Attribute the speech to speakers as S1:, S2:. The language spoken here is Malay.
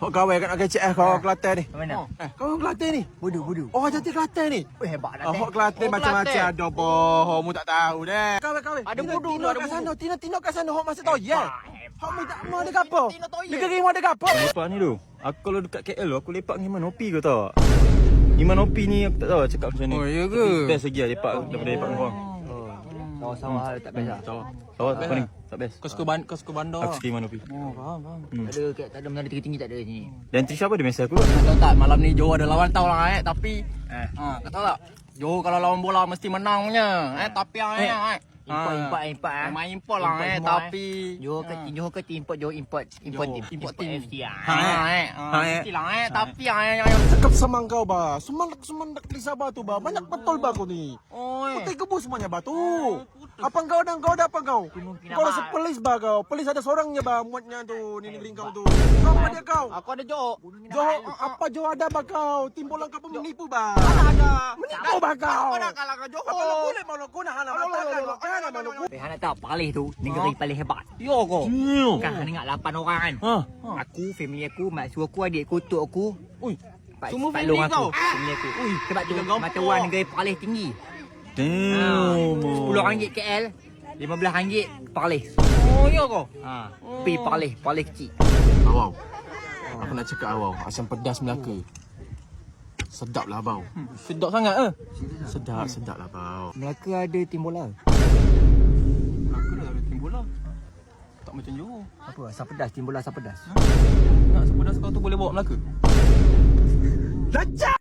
S1: Kau kawan kat nak kecek kau Kelantan ni.
S2: Mana?
S1: Kau orang Kelantan ni.
S2: Budu.
S1: Oh jadi Kelantan ni.
S2: Hebat dah.
S1: Hok Kelantan macam-macam ada boh. Mu tak tahu deh. Kawan.
S2: Ada budu tu, ada
S1: kat
S2: budu.
S1: sana. Tino kat sana hok masa toyel. Hok mu tak mau ada gapo?
S2: Tino toyel.
S1: Negeri mu ada gapo?
S3: Lepak ni tu. Aku kalau dekat KL aku lepak dengan Iman Opi kau tahu tak? Iman Opi ni aku tak tahu cakap macam ni.
S1: Oh, ya ke?
S3: Tapi best lagi lah lepak daripada lepak dengan korang.
S2: Sawah-sawah tak best lah.
S3: Sawah tak pening. Tak best.
S1: Kau suka bandar.
S3: Aku suka Iman Opi.
S1: Oh, faham.
S2: Tak ada menara tinggi-tinggi tak ada sini.
S3: Dan Trisha apa dia mesej aku?
S4: Tahu tak malam ni Johor ada lawan tau lah tapi kau tahu tak Johor kalau lawan bola mesti menang punya tapi
S2: Import.
S4: main import lah tapi
S2: Johor ke import import team.
S4: import team
S2: FT lah.
S4: mestilah tapi
S1: Cakap sama kau ba. Semandak Lisa batu ba. Banyak betul ba kau ni.
S4: oi
S1: Kau kebus semuanya batu. Apa kau ada apa kau? Kau rasa polis ba kau? Polis ada seorangnya ba muatnya tu ni negeri kau tu. Kau apa dia kau?
S4: aku ada Johor
S1: Apa Jo ada ba kau? Timbulan kau pun menipu ba.
S4: ada
S1: Menipu ba kau?
S4: aku nak kalah ke
S1: Apa
S4: Johor
S1: boleh malu kau nak halang makan.
S2: Hana tahu Palih tu negeri paling hebat.
S4: yo kau
S2: Kan hana ingat 8 orang kan. Aku, family aku, mak su aku, adik aku, tok aku.
S4: Ui,
S2: Pak
S4: semua
S2: Pak Long
S4: family
S2: aku.
S4: kau?
S2: Family aku. Sebab tu
S4: gila gampang.
S2: mata wang negeri paling tinggi.
S3: Damn.
S2: RM10 KL, RM15 Palih.
S4: oh yo kau
S2: Pi Palih kecil.
S1: Awau. Aku nak cakap awau. Asam pedas Melaka. Sedap lah bau.
S4: sedap sangat
S1: Sedap lah bau.
S2: Melaka ada tim bola.
S4: aku dah ada tim bola tak macam Johor
S2: Apa? Asam pedas, tim bola asam pedas.
S4: nak sepedas kau tu boleh bawa Melaka
S1: Lacak!